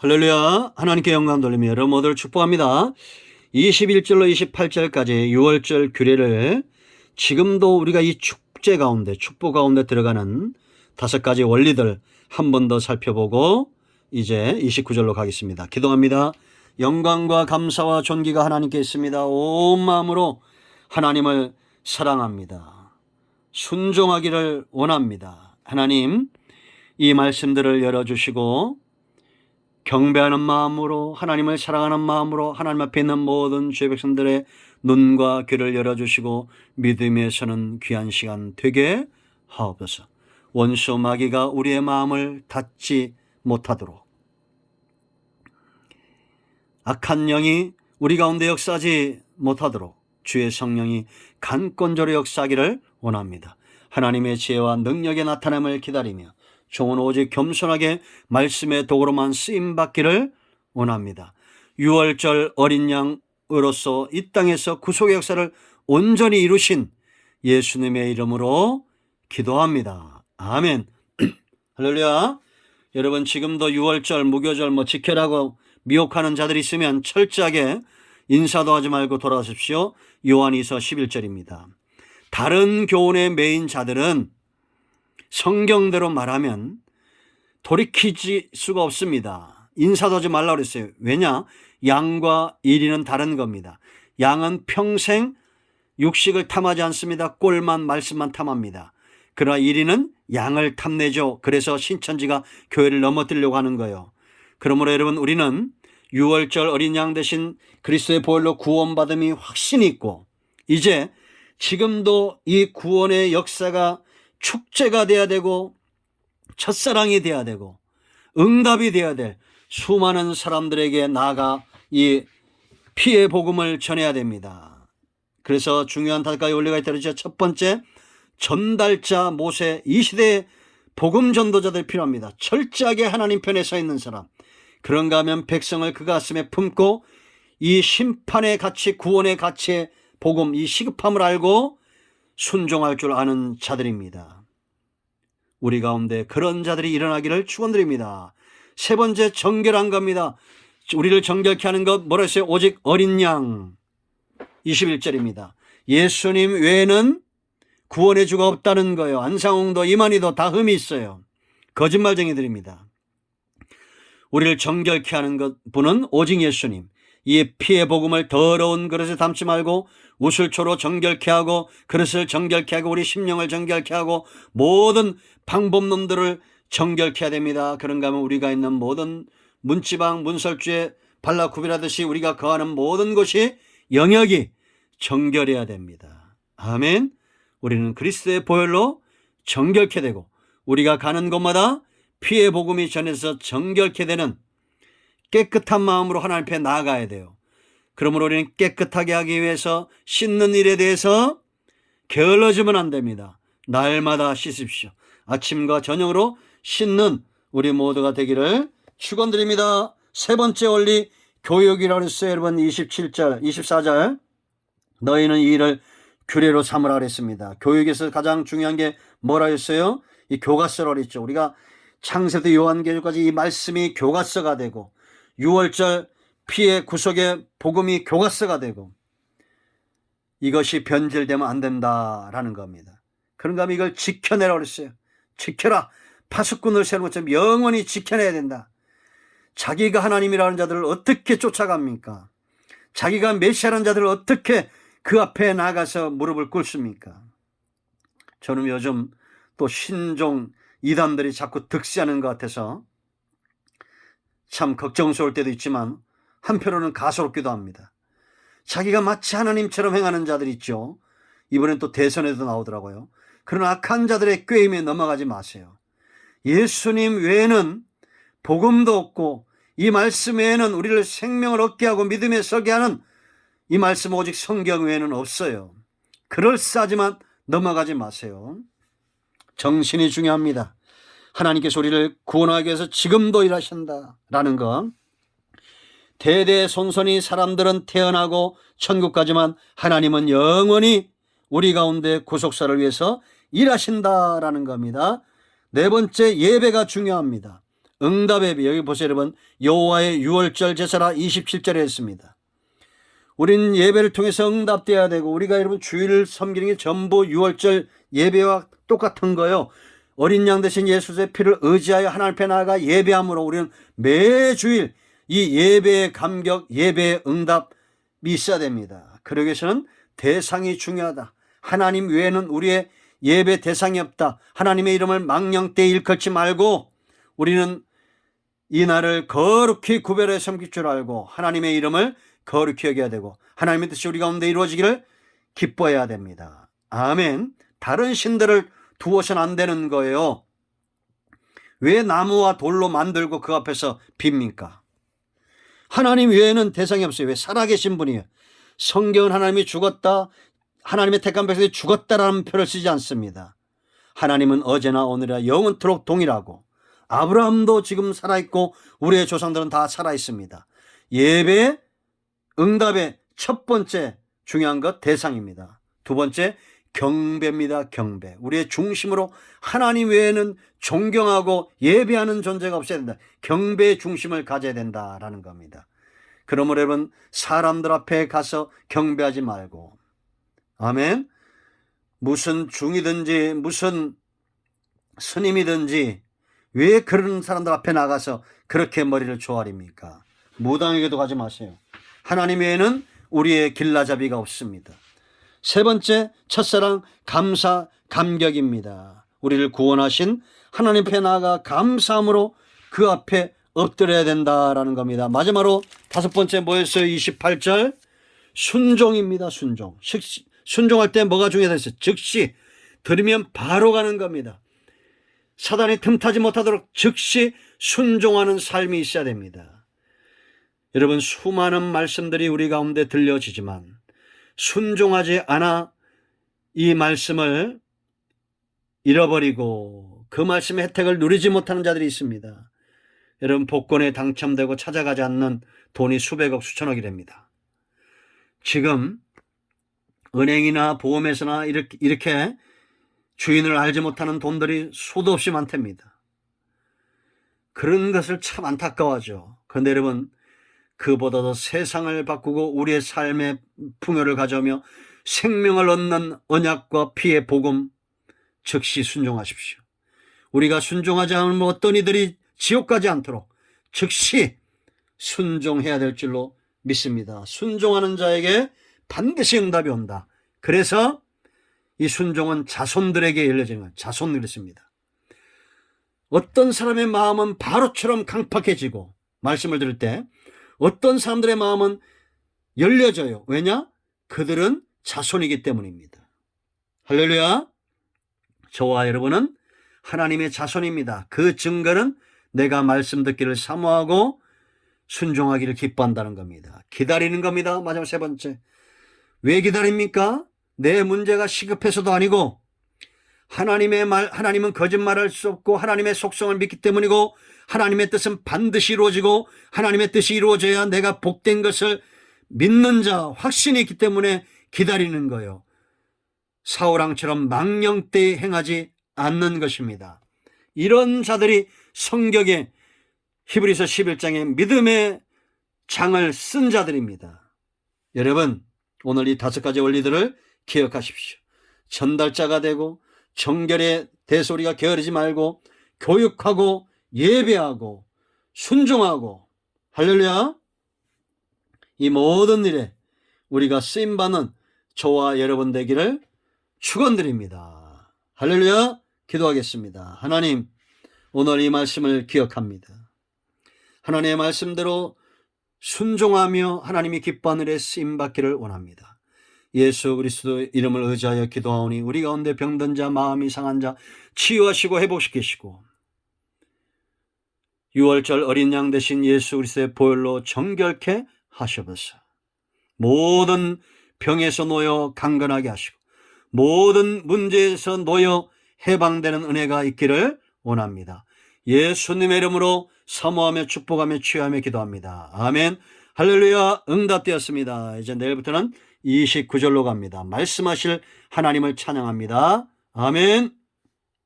할렐루야. 하나님께 영광 돌리며 여러분 모두를 축복합니다. 21절로 28절까지 6월절 규례를 지금도 우리가 이 축제 가운데 축복 가운데 들어가는 5가지 원리들 한 번 더 살펴보고 이제 29절로 가겠습니다. 기도합니다. 영광과 감사와 존귀가 하나님께 있습니다. 온 마음으로 하나님을 사랑합니다. 순종하기를 원합니다. 하나님, 이 말씀들을 열어주시고 경배하는 마음으로, 하나님을 사랑하는 마음으로 하나님 앞에 있는 모든 죄 백성들의 눈과 귀를 열어주시고 믿음에 서는 귀한 시간 되게 하옵소서. 원수 마귀가 우리의 마음을 닫지 못하도록, 악한 영이 우리 가운데 역사하지 못하도록 주의 성령이 강권적으로 역사하기를 원합니다. 하나님의 지혜와 능력의 나타남을 기다리며 종은 오직 겸손하게 말씀의 도구로만 쓰임받기를 원합니다. 6월절 어린 양으로서 이 땅에서 구속의 역사를 온전히 이루신 예수님의 이름으로 기도합니다. 아멘. 할렐루야. 여러분, 지금도 6월절 무교절 지켜라고 미혹하는 자들이 있으면 철저하게 인사도 하지 말고 돌아오십시오. 요한이서 11절입니다. 다른 교훈의 메인 자들은 성경대로 말하면 돌이킬 수가 없습니다. 인사도 하지 말라고 그랬어요. 왜냐? 양과 이리는 다른 겁니다. 양은 평생 육식을 탐하지 않습니다. 꼴만 말씀만 탐합니다. 그러나 이리는 양을 탐내죠. 그래서 신천지가 교회를 넘어뜨리려고 하는 거예요. 그러므로 여러분, 우리는 6월절 어린 양 대신 그리스도의 보혈로 구원받음이 확신이 있고, 이제 지금도 이 구원의 역사가 축제가 돼야 되고 첫사랑이 돼야 되고 응답이 돼야 될 수많은 사람들에게 나아가 이 피의 복음을 전해야 됩니다. 그래서 중요한 5가지 원리가 있다고 했죠. 첫 번째, 전달자 모세, 이 시대에 복음 전도자들 필요합니다. 철저하게 하나님 편에 서 있는 사람. 그런가 하면 백성을 그 가슴에 품고 이 심판의 가치, 구원의 가치의 복음, 이 시급함을 알고 순종할 줄 아는 자들입니다. 우리 가운데 그런 자들이 일어나기를 축원드립니다. 세 번째, 정결한 겁니다. 우리를 정결케 하는 것 뭐라 했어요? 오직 어린 양. 21절입니다. 예수님 외에는 구원의 주가 없다는 거예요. 안상홍도 이만희도 다 흠이 있어요. 거짓말쟁이들입니다. 우리를 정결케 하는 것 분은 오직 예수님. 이 피의 복음을 더러운 그릇에 담지 말고 우슬초로 정결케 하고 그릇을 정결케 하고 우리 심령을 정결케 하고 모든 방법론들을 정결케 해야 됩니다. 그런가 하면 우리가 있는 모든 문지방 문설주에 발라굽이라듯이 우리가 거하는 모든 곳이 영역이 정결해야 됩니다. 아멘. 우리는 그리스도의 보혈로 정결케 되고 우리가 가는 곳마다 피의 복음이 전해서 정결케 되는 깨끗한 마음으로 하나님 앞에 나아가야 돼요. 그러므로 우리는 깨끗하게 하기 위해서 씻는 일에 대해서 게을러지면 안 됩니다. 날마다 씻으십시오. 아침과 저녁으로 씻는 우리 모두가 되기를 축원드립니다. 세 번째 원리, 교육이라고 했어요. 여러분, 27절, 24절. 너희는 이 일을 규례로 삼으라 그랬습니다. 교육에서 가장 중요한 게 뭐라 했어요? 이 교과서라고 했죠. 우리가 창세부터 요한계시까지 이 말씀이 교과서가 되고 6월절 피의 구속의 복음이 교과서가 되고 이것이 변질되면 안 된다라는 겁니다. 그런가 하면 이걸 지켜내라고 그랬어요. 지켜라. 파수꾼을 세우는 것처럼 영원히 지켜내야 된다. 자기가 하나님이라는 자들을 어떻게 쫓아갑니까? 자기가 메시아라는 자들을 어떻게 그 앞에 나가서 무릎을 꿇습니까? 저는 요즘 또 신종 이단들이 자꾸 득세하는 것 같아서 참 걱정스러울 때도 있지만 한편으로는 가소롭기도 합니다. 자기가 마치 하나님처럼 행하는 자들이 있죠. 이번엔 또 대선에도 나오더라고요. 그런 악한 자들의 꾀임에 넘어가지 마세요. 예수님 외에는 복음도 없고 이 말씀 외에는 우리를 생명을 얻게 하고 믿음에 서게 하는 이 말씀 오직 성경 외에는 없어요. 그럴싸하지만 넘어가지 마세요. 정신이 중요합니다. 하나님께서 우리를 구원하기 위해서 지금도 일하신다라는 것. 대대손손이 사람들은 태어나고 천국 가지만 하나님은 영원히 우리 가운데 구속사를 위해서 일하신다라는 겁니다. 네 번째, 예배가 중요합니다. 응답의 예배. 여기 보세요 여러분. 여호와의 유월절 제사라 27절에 했습니다. 우리는 예배를 통해서 응답돼야 되고, 우리가 여러분 주일을 섬기는 게 전부 유월절 예배와 똑같은 거예요. 어린 양 대신 예수의 피를 의지하여 하나님 앞에 나아가 예배함으로 우리는 매주일 이 예배의 감격, 예배의 응답이 있어야 됩니다. 그러기 위해서는 대상이 중요하다. 하나님 외에는 우리의 예배 대상이 없다. 하나님의 이름을 망령되이 일컬지 말고 우리는 이 날을 거룩히 구별해 섬길 줄 알고 하나님의 이름을 거룩히 여겨야 되고 하나님의 뜻이 우리 가운데 이루어지기를 기뻐해야 됩니다. 아멘. 다른 신들을 두어서는 안 되는 거예요. 왜 나무와 돌로 만들고 그 앞에서 빕니까? 하나님 외에는 대상이 없어요. 왜? 살아계신 분이에요. 성경은 하나님이 죽었다, 하나님의 택한 백성이 죽었다라는 표를 쓰지 않습니다. 하나님은 어제나 오늘이나 영원토록 동일하고, 아브라함도 지금 살아있고 우리의 조상들은 다 살아있습니다. 예배 응답의 첫 번째 중요한 것 대상입니다. 두 번째 경배입니다. 경배. 우리의 중심으로 하나님 외에는 존경하고 예배하는 존재가 없어야 된다. 경배의 중심을 가져야 된다라는 겁니다. 그러므로 여러분 사람들 앞에 가서 경배하지 말고, 아멘, 무슨 중이든지 무슨 스님이든지 왜 그런 사람들 앞에 나가서 그렇게 머리를 조아립니까? 무당에게도 가지 마세요. 하나님 외에는 우리의 길라잡이가 없습니다. 세 번째, 첫사랑 감사 감격입니다. 우리를 구원하신 하나님 앞에 나아가 감사함으로 그 앞에 엎드려야 된다라는 겁니다. 마지막으로 다섯 번째 뭐였어요? 28절 순종입니다. 순종. 순종할 때 뭐가 중요하다 했어요? 즉시 들으면 바로 가는 겁니다. 사단이 틈타지 못하도록 즉시 순종하는 삶이 있어야 됩니다. 여러분 수많은 말씀들이 우리 가운데 들려지지만 순종하지 않아 이 말씀을 잃어버리고 그 말씀의 혜택을 누리지 못하는 자들이 있습니다. 여러분 복권에 당첨되고 찾아가지 않는 돈이 수백억 수천억이 됩니다. 지금 은행이나 보험에서나 이렇게 주인을 알지 못하는 돈들이 수도 없이 많답니다. 그런 것을 참 안타까워하죠. 그런데 여러분 그보다도 세상을 바꾸고 우리의 삶의 풍요를 가져오며 생명을 얻는 언약과 피의 복음 즉시 순종하십시오. 우리가 순종하지 않으면 어떤 이들이 지옥 가지 않도록 즉시 순종해야 될 줄로 믿습니다. 순종하는 자에게 반드시 응답이 온다. 그래서 이 순종은 자손들에게 열려지는 거예요. 자손 그랬습니다. 어떤 사람의 마음은 바로처럼 강팍해지고 말씀을 들을 때 어떤 사람들의 마음은 열려져요. 왜냐? 그들은 자손이기 때문입니다. 할렐루야. 저와 여러분은 하나님의 자손입니다. 그 증거는 내가 말씀 듣기를 사모하고 순종하기를 기뻐한다는 겁니다. 기다리는 겁니다. 마지막 세 번째. 왜 기다립니까? 내 문제가 시급해서도 아니고 하나님은 거짓말할 수 없고 하나님의 속성을 믿기 때문이고 하나님의 뜻은 반드시 이루어지고 하나님의 뜻이 이루어져야 내가 복된 것을 믿는 자 확신이 있기 때문에 기다리는 거예요. 사울왕처럼 망령되이 행하지 않는 것입니다. 이런 자들이 성경에 히브리서 11장에 믿음의 장을 쓴 자들입니다. 여러분 오늘 이 다섯 가지 원리들을 기억하십시오. 전달자가 되고 정결의 대소리가 게으르지 말고 교육하고 예배하고 순종하고 할렐루야. 이 모든 일에 우리가 쓰임받는 저와 여러분 되기를 축원드립니다. 할렐루야. 기도하겠습니다. 하나님 오늘 이 말씀을 기억합니다. 하나님의 말씀대로 순종하며 하나님이 기뻐하는 일에 쓰임받기를 원합니다. 예수 그리스도 이름을 의지하여 기도하오니 우리 가운데 병든 자 마음이 상한 자 치유하시고 회복시키시고 유월절 어린 양 대신 예수 그리스도의 보혈로 정결케 하셔서 모든 병에서 놓여 강건하게 하시고 모든 문제에서 놓여 해방되는 은혜가 있기를 원합니다. 예수님의 이름으로 사모하며 축복하며 취하며 기도합니다. 아멘. 할렐루야. 응답되었습니다. 이제 내일부터는 29절로 갑니다. 말씀하실 하나님을 찬양합니다. 아멘.